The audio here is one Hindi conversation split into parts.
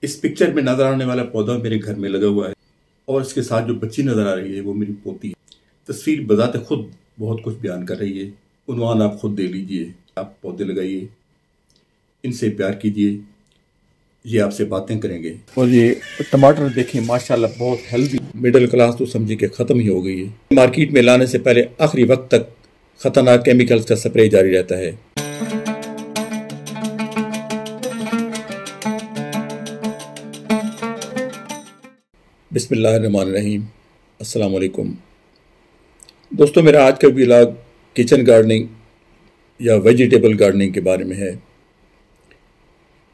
इस पिक्चर में नजर आने वाला पौधा मेरे घर में लगा हुआ है और इसके साथ जो बच्ची नजर आ रही है वो मेरी पोती है। तस्वीर बजाते खुद बहुत कुछ बयान कर रही है। उन्वान आप खुद दे लीजिए, आप पौधे लगाइए, इनसे प्यार कीजिए, ये आपसे बातें करेंगे। और ये टमाटर देखें माशाल्लाह बहुत हेल्दी। मिडिल क्लास तो समझिए कि ख़त्म ही हो गई है। मार्केट में लाने से पहले आखिरी वक्त तक खतरनाक केमिकल्स का स्प्रे जारी रहता है। बिस्मिल्लाहिर्रहमानिर्रहीम, अस्सलाम वालेकुम दोस्तों। मेरा आज का व्लॉग किचन गार्डनिंग या वेजिटेबल गार्डनिंग के बारे में है।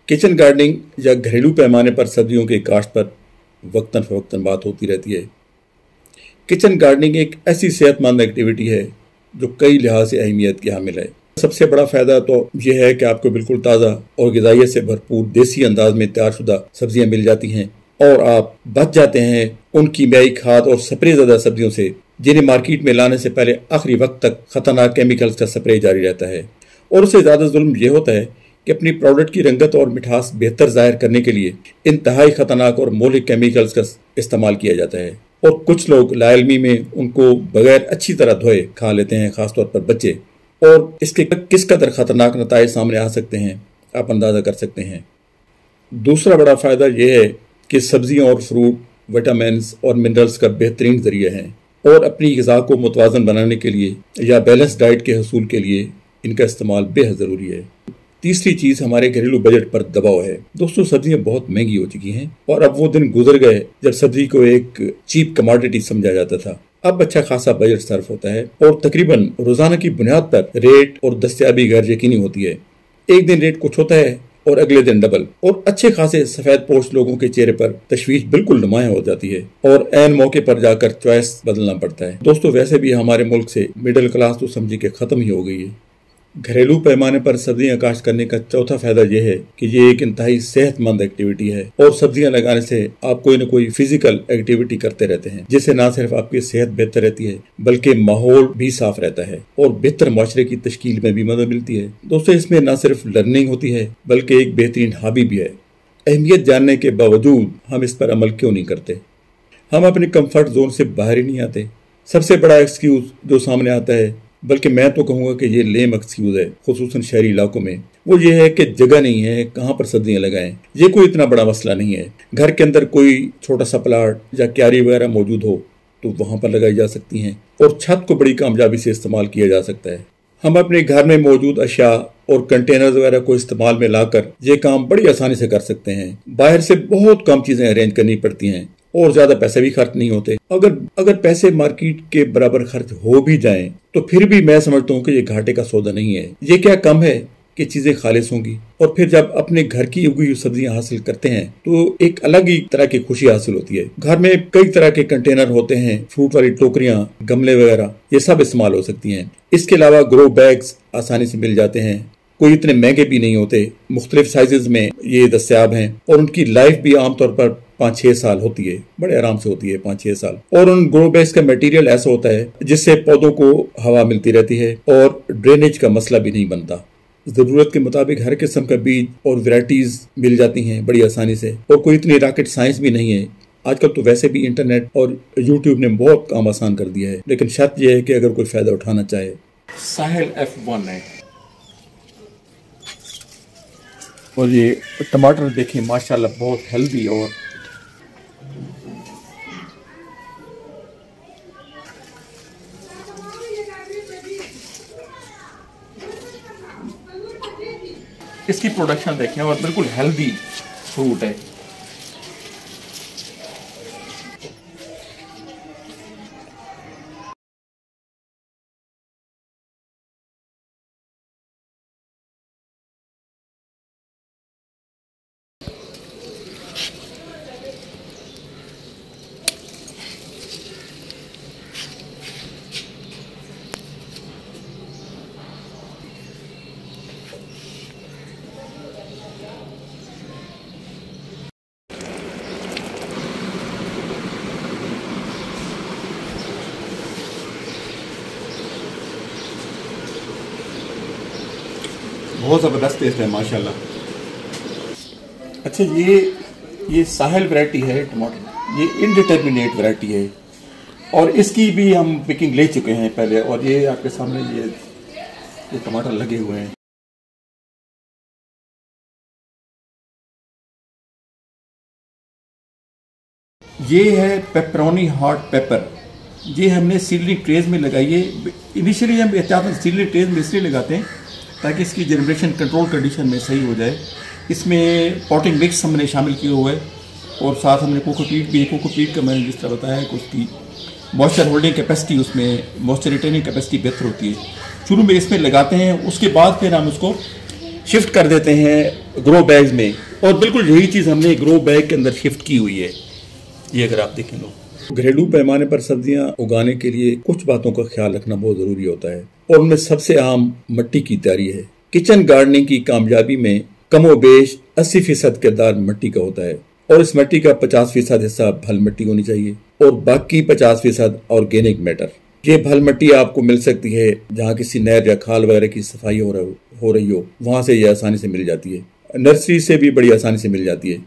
किचन गार्डनिंग या घरेलू पैमाने पर सब्जियों के काश्त पर वक्तन फ़वक्तन बात होती रहती है। किचन गार्डनिंग एक ऐसी सेहतमंद एक्टिविटी है जो कई लिहाज से अहमियत की हामिल है। सबसे बड़ा फ़ायदा तो यह है कि आपको बिल्कुल ताज़ा और ग़िज़ाइयत से भरपूर देसी अंदाज में तैयारशुदा सब्जियां मिल जाती हैं और आप बच जाते हैं उन कीमियाई खाद और स्प्रे ज़दा सब्जियों से जिन्हें मार्केट में लाने से पहले आखिरी वक्त तक खतरनाक केमिकल्स का स्प्रे जारी रहता है। और उससे ज़्यादा जुल्म यह होता है कि अपनी प्रोडक्ट की रंगत और मिठास बेहतर ज़ाहिर करने के लिए इंतहाई खतरनाक और मौलिक केमिकल्स का इस्तेमाल किया जाता है। और कुछ लोग लाइलमी में उनको बगैर अच्छी तरह धोए खा लेते हैं, खासतौर पर बच्चे। और इसके किस कदर खतरनाक नताइज सामने आ सकते हैं आप अंदाज़ा कर सकते हैं। दूसरा बड़ा फ़ायदा यह है कि सब्जियां और फ्रूट विटामिन्स और मिनरल्स का बेहतरीन ज़रिया हैं और अपनी ग़िज़ा को मुतवाज़न बनाने के लिए या बैलेंस डाइट के हसूल के लिए इनका इस्तेमाल बेहद ज़रूरी है। तीसरी चीज़ हमारे घरेलू बजट पर दबाव है। दोस्तों, सब्जियां बहुत महंगी हो चुकी हैं और अब वो दिन गुजर गए जब सब्जी को एक चीप कमोडिटी समझा जाता था। अब अच्छा खासा बजट सर्फ होता है और तकरीबन रोज़ाना की बुनियाद पर रेट और दस्तयाबी गैर यकीनी होती है। एक दिन रेट कुछ होता है और अगले दिन डबल। और अच्छे खासे सफेद पोस्ट लोगों के चेहरे पर तशवीश बिल्कुल नुमाया हो जाती है और ऐन मौके पर जाकर चॉइस बदलना पड़ता है। दोस्तों, वैसे भी हमारे मुल्क से मिडिल क्लास तो समझिए कि खत्म ही हो गई है। घरेलू पैमाने पर सब्जियां काश्त करने का चौथा फायदा यह है कि ये एक इंतहाई सेहतमंद एक्टिविटी है और सब्जियां लगाने से आप कोई न कोई फिजिकल एक्टिविटी करते रहते हैं जिससे न सिर्फ आपकी सेहत बेहतर रहती है बल्कि माहौल भी साफ रहता है और बेहतर माशरे की तश्कील में भी मदद मिलती है। दोस्तों, इसमें न सिर्फ लर्निंग होती है बल्कि एक बेहतरीन हॉबी भी है। अहमियत जानने के बावजूद हम इस पर अमल क्यों नहीं करते? हम अपने कंफर्ट जोन से बाहर ही नहीं आते। सबसे बड़ा एक्सक्यूज जो सामने आता है, बल्कि मैं तो कहूँगा कि ये लेम एक्सक्यूज है, खुसूसन शहरी इलाकों में, वो ये है कि जगह नहीं है, कहाँ पर सब्जियां लगाएं। ये कोई इतना बड़ा मसला नहीं है। घर के अंदर कोई छोटा सा प्लाट या क्यारी वगैरह मौजूद हो तो वहाँ पर लगाई जा सकती हैं और छत को बड़ी कामयाबी से इस्तेमाल किया जा सकता है। हम अपने घर में मौजूद अशिया और कंटेनर वगैरह को इस्तेमाल में लाकर ये काम बड़ी आसानी से कर सकते हैं। बाहर से बहुत कम चीज़ें अरेंज करनी पड़ती हैं और ज्यादा पैसे भी खर्च नहीं होते। अगर पैसे मार्केट के बराबर खर्च हो भी जाएं तो फिर भी मैं समझता हूँ कि ये घाटे का सौदा नहीं है। ये क्या कम है कि चीजें खालिस होंगी। और फिर जब अपने घर की उगी हुई सब्जियां हासिल करते हैं तो एक अलग ही तरह की खुशी हासिल होती है। घर में कई तरह के कंटेनर होते हैं, फ्रूट वाली टोकरियां, गमले वगैरह, ये सब इस्तेमाल हो सकती हैं। इसके अलावा ग्रो बैग्स आसानी से मिल जाते हैं, कोई इतने महंगे भी नहीं होते, मुख्तलिफ साइजेज में ये दस्तयाब हैं और उनकी लाइफ भी आमतौर पर 5-6 साल होती है, बड़े आराम से होती है 5-6 साल। और उन ग्रो बैग्स का मटेरियल ऐसा होता है जिससे पौधों को हवा मिलती रहती है और ड्रेनेज का मसला भी नहीं बनता। जरूरत के मुताबिक हर किस्म का बीज और वैरायटीज मिल जाती हैं बड़ी आसानी से और कोई इतनी रॉकेट साइंस भी नहीं है। आजकल तो वैसे भी इंटरनेट और यूट्यूब ने बहुत काम आसान कर दिया है, लेकिन शर्त यह है कि अगर कोई फायदा उठाना चाहे। साहिल F1 है और ये टमाटर देखें माशाल्लाह बहुत हेल्दी। और इसकी प्रोडक्शन देखें और बिल्कुल हेल्दी फ्रूट है। बहुत ज़बरदस्त टेस्ट है माशाल्लाह। अच्छा, ये ये साहिल वैरायटी है टमाटर, ये इनडिटर्मिनेट वैरायटी है और इसकी भी हम पिकिंग ले चुके हैं पहले। और ये आपके सामने ये टमाटर लगे हुए हैं। ये है पेपरोनी हॉट पेपर, ये हमने सीडलिंग ट्रेज में लगाई है। इनिशियली हम एहतियातन सीडलिंग ट्रेज में इसलिए लगाते हैं ताकि इसकी जनरेशन कंट्रोल कंडीशन में सही हो जाए। इसमें पॉटिंग मिक्स हमने शामिल किया हुआ है और साथ हमने कोकोपीट भी, कोकोपीट का मैंने जिस तरह बताया है कि उसकी मॉइस्चर होल्डिंग कैपेसिटी, उसमें मॉइस्चर रिटेनिंग कैपेसिटी बेहतर होती है। शुरू में इसमें लगाते हैं, उसके बाद फिर हम उसको शिफ्ट कर देते हैं ग्रो बैग्स में और बिल्कुल यही चीज़ हमने ग्रो बैग के अंदर शिफ्ट की हुई है। ये अगर आप देखें लो, घरेलू पैमाने पर सब्जियां उगाने के लिए कुछ बातों का ख्याल रखना बहुत ज़रूरी होता है और उनमें सबसे आम मिट्टी की तैयारी है। किचन गार्डनिंग की कामयाबी में कमोबेश 80% किरदार मिट्टी का होता है और इस मिट्टी का 50% हिस्सा भल मिट्टी होनी चाहिए और बाकी 50% ऑर्गेनिक मैटर। ये भल मिट्टी आपको मिल सकती है जहाँ किसी नहर या खाल वगैरह की सफाई हो रही हो, वहाँ से ये आसानी से मिल जाती है। नर्सरी से भी बड़ी आसानी से मिल जाती है।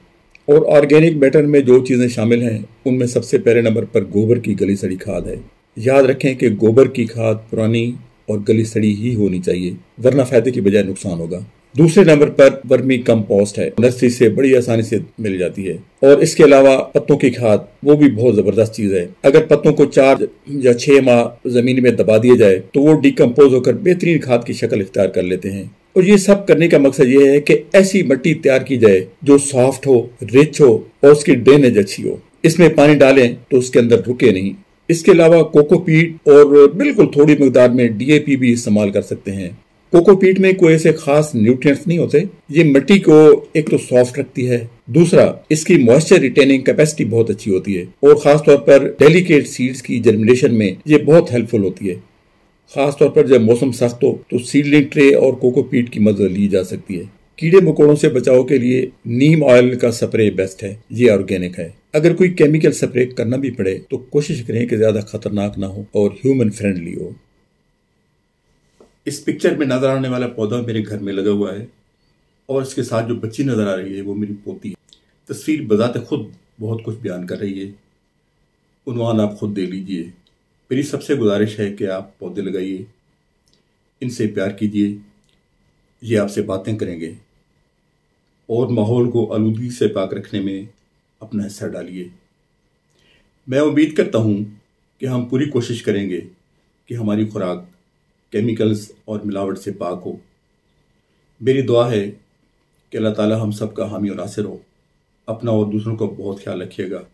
और ऑर्गेनिक मैटर में जो चीज़ें शामिल हैं उनमें सबसे पहले नंबर पर गोबर की गली सड़ी खाद है। याद रखें कि गोबर की खाद पुरानी और गली सड़ी ही होनी चाहिए, वरना फायदे की बजाय नुकसान होगा। दूसरे नंबर पर वर्मी कंपोस्ट है, नर्सरी से बड़ी आसानी से मिल जाती है। और इसके अलावा पत्तों की खाद, वो भी बहुत जबरदस्त चीज है। अगर पत्तों को 4 या 6 माह जमीन में दबा दिया जाए तो वो डिकम्पोज होकर बेहतरीन खाद की शक्ल इख्तियार कर लेते हैं। और ये सब करने का मकसद ये है कि ऐसी मिट्टी तैयार की जाए जो सॉफ्ट हो, रिच हो और उसकी ड्रेनेज अच्छी हो। इसमें पानी डालें तो उसके अंदर रुके नहीं। इसके अलावा कोकोपीट और बिल्कुल थोड़ी मकदार में डीएपी भी इस्तेमाल कर सकते हैं। कोकोपीट में कोई ऐसे खास न्यूट्रिएंट्स नहीं होते। ये मिट्टी को एक तो सॉफ्ट रखती है, दूसरा इसकी मॉइस्चर रिटेनिंग कैपेसिटी बहुत अच्छी होती है और खासतौर पर डेलिकेट सीड्स की जर्मिनेशन में ये बहुत हेल्पफुल होती है। खासतौर पर जब मौसम सख्त हो तो सीडलिंग ट्रे और कोकोपीट की मदद ली जा सकती है। कीड़े मकोड़ों से बचाव के लिए नीम ऑयल का स्प्रे बेस्ट है, ये ऑर्गेनिक है। अगर कोई केमिकल स्प्रे करना भी पड़े तो कोशिश करें कि ज्यादा खतरनाक ना हो और ह्यूमन फ्रेंडली हो। इस पिक्चर में नजर आने वाला पौधा मेरे घर में लगा हुआ है और इसके साथ जो बच्ची नजर आ रही है वो मेरी पोती है। तस्वीर बजाते खुद बहुत कुछ बयान कर रही है। उन्वान आप खुद दे लीजिए। मेरी सबसे गुजारिश है कि आप पौधे लगाइए, इनसे प्यार कीजिए, ये आपसे बातें करेंगे और माहौल को आलूदगी से पाक रखने में अपना हिस्सा डालिए। मैं उम्मीद करता हूँ कि हम पूरी कोशिश करेंगे कि हमारी खुराक केमिकल्स और मिलावट से पाक हो। मेरी दुआ है कि अल्लाह ताला हम सब का हामी और नासिर हो। अपना और दूसरों का बहुत ख्याल रखिएगा।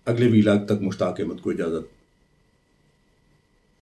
अगले वीलाग तक मुश्ताक अहमद को इजाज़त।